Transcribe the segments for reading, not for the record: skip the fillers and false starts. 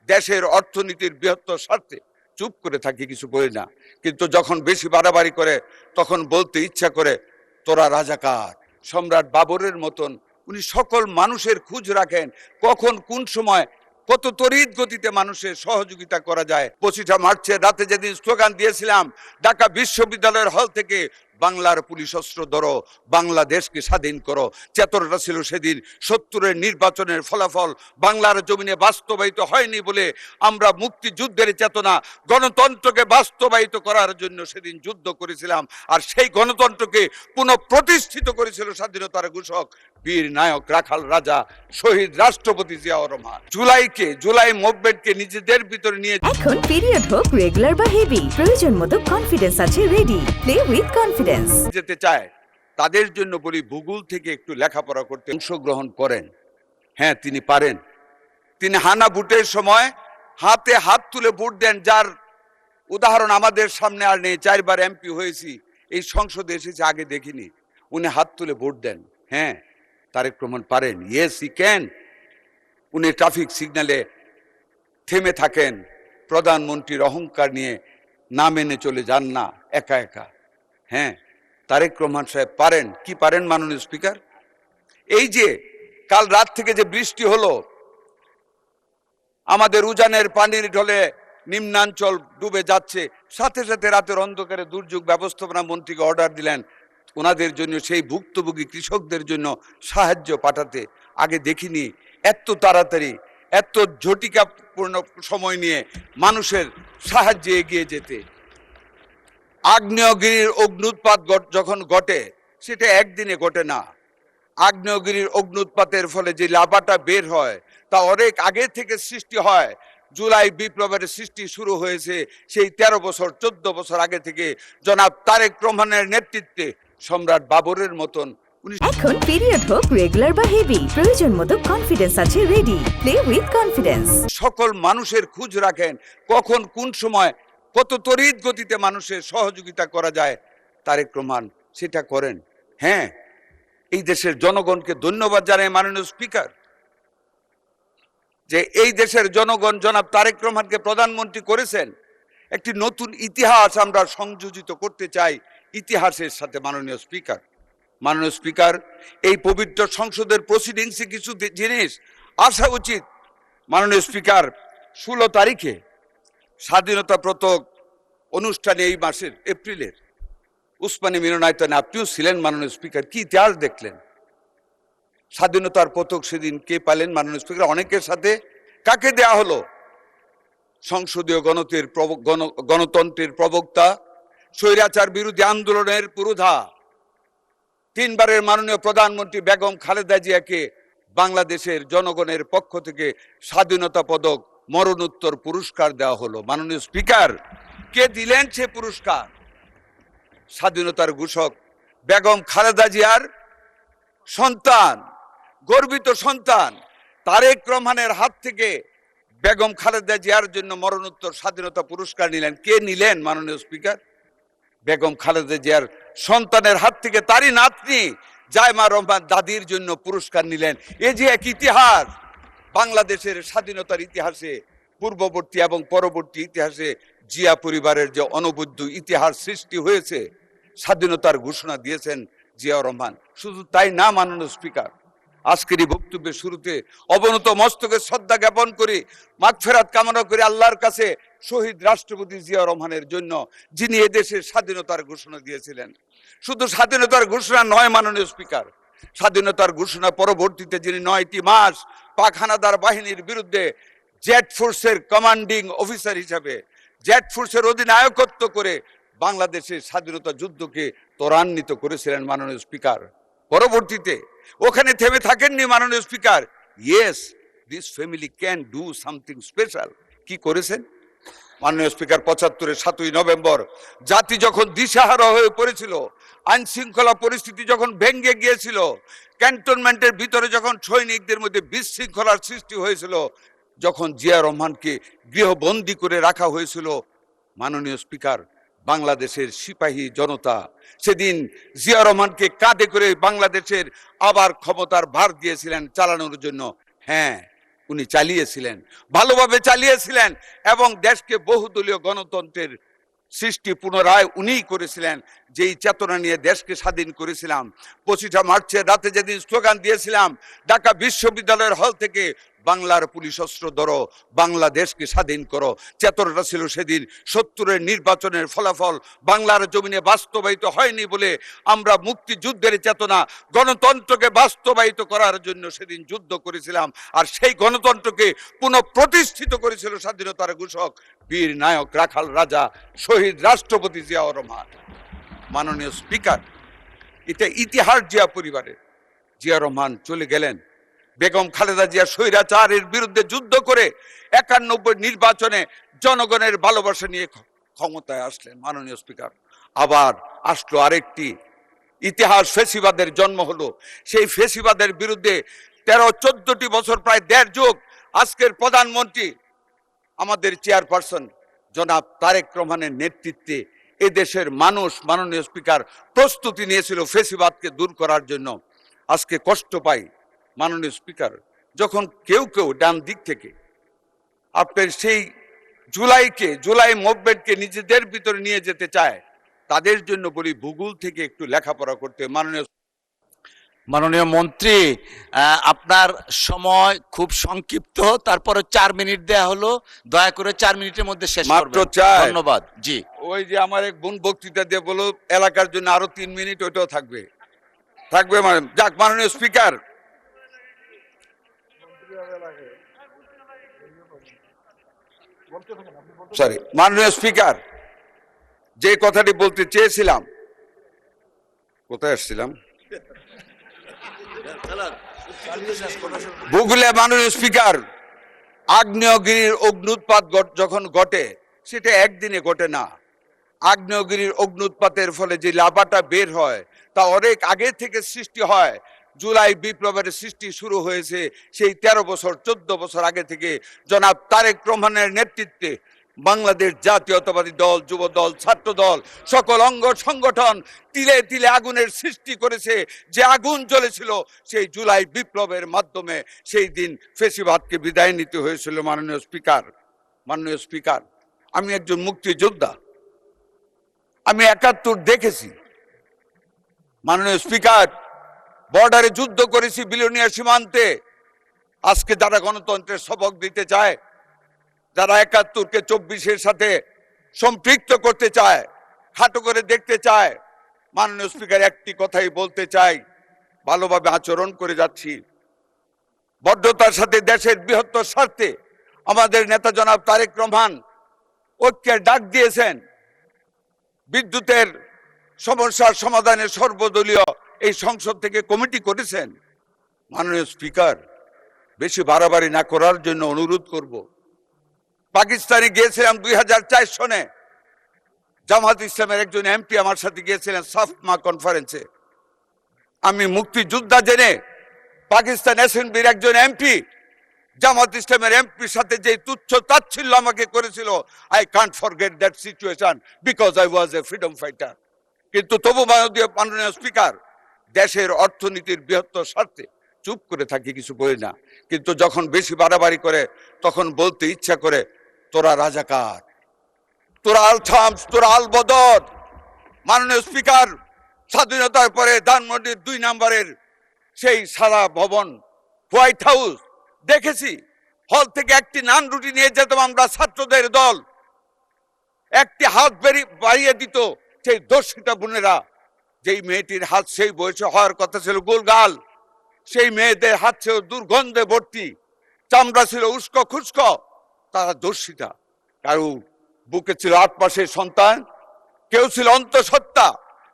দেশের অর্থনীতির বৃহত্তর স্বার্থে চুপ করে থাকি, কিছু বলি না। কিন্তু যখন বেশি বাড়াবাড়ি করে তখন বলতে ইচ্ছা করে তোরা রাজাকার। সম্রাট বাবরের মতন উনি সকল মানুষের খোঁজ রাখেন, কখন কোন সময় কত তড়িৎ গতিতে মানুষের সহযোগিতা করা যায়। 25 মার্চের রাতে যেদিন স্লোগান দিয়েছিলাম ঢাকা বিশ্ববিদ্যালয়ের হল থেকে বাংলার পুলিশ অস্ত্র ধরো, বাংলাদেশকে স্বাধীন করো, চেতনাটা ছিল সেদিন 70-এর নির্বাচনের ফলাফল বাংলার জমিনে বাস্তবায়িত হয়নি বলে আমরা মুক্তিযুদ্ধের চেতনা, গণতন্ত্রকে বাস্তবায়িত করার জন্য সেদিন যুদ্ধ করেছিলাম। আর সেই গণতন্ত্রকে পুনঃপ্রতিষ্ঠিত করেছিল স্বাধীনতার ঘোষক বীর নায়ক রাখাল রাজা শহীদ রাষ্ট্রপতি জিয়াউর রহমান। জুলাই মুভমেন্টকে নিজেদের ভিতরে নিয়ে এখন পিরিয়ড হোক রেগুলার বা হেভি, প্রয়োজন মতো কনফিডেন্স আছে রেডি। প্লে উইথ কনফিডেন্স যেতে চায় তাদের জন্য বলি ভূগোল থেকে একটু লেখাপড়া করতে অংশগ্রহণ করেন। হ্যাঁ, তিনি পারেন। তিনি হানা ভোটের সময় হাতে হাত তুলে ভোট দেন, যার উদাহরণ আমাদের সামনে আর নেই। 4 বার এমপি হয়েছি, এই সংসদে এসেছে, আগে দেখিনি। উনি হাত তুলে ভোট দেন। হ্যাঁ, তারেক রহমান পারেন। Yes he can. উনি ট্রাফিক সিগন্যালে থেমে থাকেন, প্রধানমন্ত্রীর অহংকার নিয়ে না মেনে চলে যান না একা একা। হ্যাঁ, তারেক রহমান সাহেব পারেন। কি পারেন মাননীয় স্পিকার? এই যে কাল রাত থেকে যে বৃষ্টি হলো, আমাদের উজানের পানির ঢলে নিম্নাঞ্চল ডুবে যাচ্ছে, সাথে সাথে রাতের অন্ধকারে দুর্যোগ ব্যবস্থাপনা মন্ত্রীকে অর্ডার দিলেন ওনাদের জন্য, সেই ভুক্তভোগী কৃষকদের জন্য সাহায্য পাঠাতে। আগে দেখিনি এত তাড়াতাড়ি, এত ঝটিকাপূর্ণ সময় নিয়ে মানুষের সাহায্যে এগিয়ে যেতে। আগ্নেয়গিরির অগ্নুৎপাত যখন ঘটে, সেটা একদিনে ঘটে না। আগ্নেয়গিরির অগ্নুৎপাতের ফলে যে লাভাটা বের হয় তা অনেক আগে থেকে সৃষ্টি হয়। জুলাই বিপ্লবের সৃষ্টি শুরু হয়েছে সেই 13 বছর 14 বছর আগে থেকে জনাব তারেক রহমানের নেতৃত্বে সম্রাট বাবরের মতন। এখন পিরিয়ড হোক রেগুলার বা হেভি, প্রয়োজন মতো কনফিডেন্স আছে রেডি। প্লে উইথ কনফিডেন্স সকল মানুষের খোঁজ রাখেন, কখন কোন সময় কত তড়িৎ গতিতে মানুষের সহযোগিতা করা যায়। তারেক রহমান সেটা করেন। হ্যাঁ, এই দেশের জনগণকে ধন্যবাদ জানাই মাননীয় স্পিকার, যে এই দেশের জনগণ জনাব তারেক রহমানকে প্রধানমন্ত্রী করেছেন। একটি নতুন ইতিহাস আমরা সংযোজিত করতে চাই ইতিহাসের সাথে। মাননীয় স্পিকার, এই পবিত্র সংসদের প্রসিডিংসে কিছু জিনিস আসা উচিত। মাননীয় স্পিকার, 16 তারিখে স্বাধীনতা পতাক অনুষ্ঠানে এই মাসের এপ্রিলের উসমানী মিলনায়তনে আপনিও ছিলেন মাননীয় স্পিকার। কি ইতিহাস দেখলেন? স্বাধীনতার পতাক সেদিন কে পালেন মাননীয় স্পিকার? অনেকের সাথে কাকে দেয়া হলো? সংসদীয় গণতন্ত্রের প্রবক্তা, স্বৈরাচার বিরোধী আন্দোলনের পুরোধা, 3 বারের মাননীয় প্রধানমন্ত্রী বেগম খালেদা জিয়াকে বাংলাদেশের জনগণের পক্ষ থেকে স্বাধীনতা পদক মরণোত্তর পুরস্কার দেওয়া হলো। মাননীয় স্পিকার, কে দিলেন সে পুরস্কার? স্বাধীনতার ঘোষক বেগম খালেদা জিয়ার সন্তান, গর্বিত সন্তান তারেক রহমানের হাত থেকে বেগম খালেদা জিয়ার জন্য মরণোত্তর স্বাধীনতা পুরস্কার নিলেন। কে নিলেন মাননীয় স্পিকার? বেগম খালেদা জিয়ার সন্তানের হাত থেকে তারই নাতনি জায়মা রহমান দাদির জন্য পুরস্কার নিলেন। এ যে এক ইতিহাস বাংলাদেশের স্বাধীনতার ইতিহাসে, পূর্ববর্তী এবং পরবর্তী ইতিহাসে জিয়া পরিবারের যে অনবদ্য ইতিহাস সৃষ্টি হয়েছে। স্বাধীনতার ঘোষণা দিয়েছেন জিয়াউর রহমান। শুধু তাই না মাননীয় স্পিকার, আজকের এই বক্তব্যের শুরুতে অবনত মস্তকে শ্রদ্ধা জ্ঞাপন করি, মাগফিরাত কামনা করি আল্লাহর কাছে শহীদ রাষ্ট্রপতি জিয়াউর রহমানের জন্য, যিনি এদেশের স্বাধীনতার ঘোষণা দিয়েছিলেন। শুধু স্বাধীনতার ঘোষণা নয় মাননীয় স্পিকার, স্বাধীনতার ঘোষণা পরবর্তীতে যিনি 9টি মাস পাক হানাদার বাহিনীর বিরুদ্ধে জেট ফোর্সের কমান্ডিং অফিসার হিসাবে, জেট ফোর্সের অধিনায়কত্ব করে বাংলাদেশের স্বাধীনতা যুদ্ধকে ত্বরান্বিত করেছিলেন মাননীয় স্পিকার। পরবর্তীতে ওখানে থেমে থাকেননি মাননীয় speaker. Yes, this family can do something special. কি করেছেন মাননীয় স্পিকার? 75-এর 7ই নভেম্বর জাতি যখন দিশাহারা হয়ে পড়েছিল, আইন শৃঙ্খলা পরিস্থিতি যখন ভেঙে গিয়েছিল, ক্যান্টনমেন্টের ভিতরে যখন সৈনিকদের মধ্যে বিশৃঙ্খলার সৃষ্টি হয়েছিল, যখন জিয়া রহমানকে গৃহবন্দী করে রাখা হয়েছিল, মাননীয় স্পিকার, বাংলাদেশের সিপাহী জনতা সেদিন জিয়া রহমানকে কাঁধে করে বাংলাদেশের আবার ক্ষমতার ভার দিয়েছিলেন চালানোর জন্য। হ্যাঁ, উনি চালিয়েছিলেন, ভালোভাবে চালিয়েছিলেন এবং দেশকে বহুদলীয় গণতন্ত্রের সৃষ্টি পুনরায় উনিই করেছিলেন। যেই চেতনা নিয়ে দেশকে স্বাধীন করেছিলাম, 25 মার্চের রাতে যেদিন স্লোগান দিয়েছিলাম ঢাকা বিশ্ববিদ্যালয়ের হল থেকে, বাংলার পুলিশ অস্ত্র ধরো, বাংলাদেশকে স্বাধীন করো, চেতনাটা ছিল সেদিন 70-এর নির্বাচনের ফলাফল বাংলার জমিনে বাস্তবায়িত হয়নি বলে আমরা মুক্তিযুদ্ধের চেতনা, গণতন্ত্রকে বাস্তবায়িত করার জন্য সেদিন যুদ্ধ করেছিলাম। আর সেই গণতন্ত্রকে পুনঃপ্রতিষ্ঠিত করেছিল স্বাধীনতার ঘোষক বীর নায়ক রাখাল রাজা শহীদ রাষ্ট্রপতি জিয়াউর রহমান। মাননীয় স্পিকার, এটা ইতিহাস জিয়া পরিবারের। জিয়া রহমান চলে গেলেন, বেগম খালেদা জিয়া স্বৈরাচারের বিরুদ্ধে যুদ্ধ করে 91 নির্বাচনে জনগণের ভালোবাসা নিয়ে ক্ষমতায় আসলেন। মাননীয় স্পিকার, আবার আসলো আরেকটি ইতিহাস, ফেসিবাদের জন্ম হলো। সেই ফেসিবাদের বিরুদ্ধে 13-14টি বছর, প্রায় 1.5 যুগ আজকের প্রধানমন্ত্রী আমাদের চেয়ারপারসন জনাব তারেক রহমানের নেতৃত্বে এদেশের মানুষ, মাননীয় স্পিকার, প্রস্তুতি নিয়েছিল ফেসিবাদকে দূর করার জন্য। আজকে কষ্ট পাই মাননীয় স্পিকার, যখন কেউ কেউ ডান দিক থেকে আপনার সেই জুলাই মুভমেন্টকে নিজেদের ভিতরে নিয়ে যেতে চায়, তাদের জন্য বলি ভূগোল থেকে একটু লেখাপড়া করতে। মাননীয় মন্ত্রী, আপনার সময় খুব সংক্ষিপ্ত, তারপরে 4 মিনিট দেয়া হলো, দয়া করে 4 মিনিটের মধ্যে শেষ মাত্র করবেন। 4। ধন্যবাদ। জি, ওই যে আমার এক বোন বক্তৃতা দিয়ে বলো এলাকার জন্য আরো 3 মিনিট, ওইটাও থাকবে মানে। যাক, মাননীয় স্পিকার, মাননীয় স্পিকার, যে কথাটি বলতে চেয়েছিলাম, কোথায় আসছিলাম, ভূগোলে। মাননীয় স্পিকার, আগ্নেয়গিরির অগ্নুৎপাত যখন ঘটে, সেটা একদিনে ঘটে না। আগ্নেয়গিরির অগ্নুৎপাতের ফলে যে লাভাটা বের হয় তা অনেক আগে থেকে সৃষ্টি হয়। জুলাই বিপ্লবের সৃষ্টি শুরু হয়েছে সেই 13-14 বছর আগে থেকে। জনাব তারেক রহমানের নেতৃত্বে বাংলাদেশ জাতীয়তাবাদী দল, যুব দল, ছাত্র দল, সকল অঙ্গ সংগঠন তিলে তিলে আগুনের সৃষ্টি করেছে। যে আগুন জ্বলেছিল সেই জুলাই বিপ্লবের মাধ্যমে সেই দিন ফেসিবাদকে বিদায় নিতে হয়েছিল। মাননীয় স্পিকার, আমি একজন মুক্তিযোদ্ধা, আমি 71 দেখেছি। মাননীয় স্পিকার, বর্ডারে যুদ্ধ করেছি, বিলোনিয়া সীমান্তে। আজকে যারা গণতন্ত্রের সবক দিতে চায়, যারা 71কে 24-এর সাথে সম্পৃক্ত করতে চায়, খাটো করে দেখতে চায়, মাননীয় স্পিকার, একটি কথাই বলতে চাই, ভালোভাবে আচরণ করে যাচ্ছি, বদ্ধতার সাথে দেশের বৃহত্তর স্বার্থে আমাদের নেতা জনাব তারেক রহমান ঐক্যের ডাক দিয়েছেন। বিদ্যুতের সমস্যার সমাধানে সর্বদলীয় এই সংসদ থেকে কমিটি করেছেন। মাননীয় স্পিকার, বেশি বাড়াবাড়ি না করার জন্য অনুরোধ করব। পাকিস্তানে গিয়েছিলাম 2004 সনে, জামাত ইসলামের একজন এমপি আমার সাথে গিয়েছিলেন সাফমা কনফারেন্সে। আমি মুক্তিযোদ্ধা জেনে পাকিস্তান অ্যাসেম্বলির একজন এমপি জামাত ইসলামের এমপির সাথে যে তুচ্ছ তাচ্ছিল্য আমাকে করেছিল, I can't forget that situation because I was A freedom fighter. কিন্তু তবু মাননীয় স্পিকার, দেশের অর্থনীতির বৃহত্তর স্বার্থে চুপ করে থাকি, কিছু বলি না। কিন্তু যখন বেশি বাড়াবাড়ি করে তখন বলতে ইচ্ছা করে, তোরা রাজাকার, তোরা আল থামস, তোরা আল বদর। মাননীয় স্পিকার, স্বাধীনতার পরে ধানমন্ডির 2 নম্বরের সেই সারা ভবন হোয়াইট হাউস দেখেছি। হল থেকে একটি নান রুটি নিয়ে যেতাম আমরা, ছাত্রদের দল, একটি হাত বাড়িয়ে দিত সেই দর্শিতা বোনেরা। যেই মেয়েটির হাত সেই বয়সে হওয়ার কথা ছিল গোলগাল, সেই মেয়েদের হাত ছিল দুর্গন্ধে ভর্তি, চামড়া ছিল উস্কো খুস্কো, তারা দর্শিতা। কারো বুকে ছিল 8 মাসের সন্তান, কেউ ছিল অন্তঃসত্ত্বা,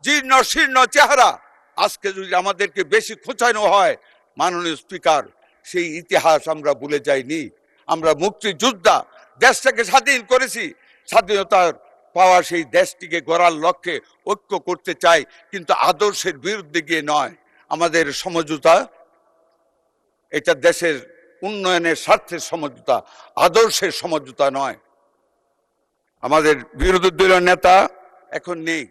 জীর্ণ শীর্ণ চেহারা। আজকে যদি আমাদেরকে বেশি খোঁচানো হয়, মাননীয় স্পিকার, সেই ইতিহাস আমরা ভুলে যাইনি। আমরা মুক্তিযোদ্ধা, দেশটাকে স্বাধীন করেছি, স্বাধীনতার পাওয়া সেই দেশটিকে গড়ার লক্ষ্যে ঐক্য করতে চাই, কিন্তু আদর্শের বিরুদ্ধে গিয়ে নয়। আমাদের সমঝোতা, এটা দেশের উন্নয়নের স্বার্থের সমঝোতা, আদর্শের সমঝোতা নয়। আমাদের বিরোধী দলীয় নেতা এখন নেই,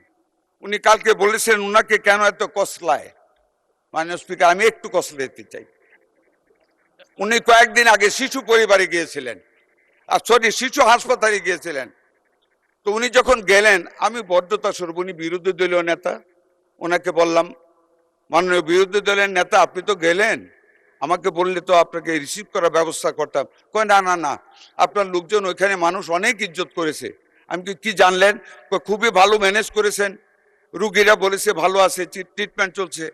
উনি কালকে বলেছেন উনাকে কেন এত কসলায়। মাননীয় স্পিকার, আমি একটু কসলাতে চাই। উনি কয়েকদিন আগে শিশু পরিবারে গিয়েছিলেন, সরি শিশু হাসপাতালে গিয়েছিলেন। তো উনি যখন গেলেন, আমি বদ্ধতা স্বরূপ, উনি বিরোধী দলীয় নেতা, ওনাকে বললাম, মাননীয় বিরোধী দলের নেতা আপনি তো গেলেন, আমাকে বললে তো আপনাকে রিসিভ করার ব্যবস্থা করতাম। কয় না না না, আপনার লোকজন ওইখানে মানুষ অনেক ইজ্জত করেছে। আমি কি জানলেন? খুবই ভালো ম্যানেজ করেছেন, রুগীরা বলেছে ভালো আছে, ট্রিটমেন্ট চলছে।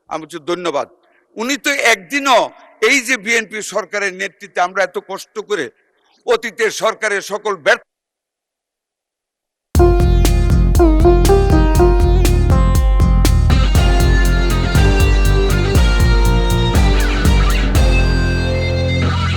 আমি বলছি ধন্যবাদ। উনি তো একদিনও এই যে বিএনপি সরকারের নেতৃত্বে আমরা এত কষ্ট করে অতীতের সরকারের সকল ব্যর্থ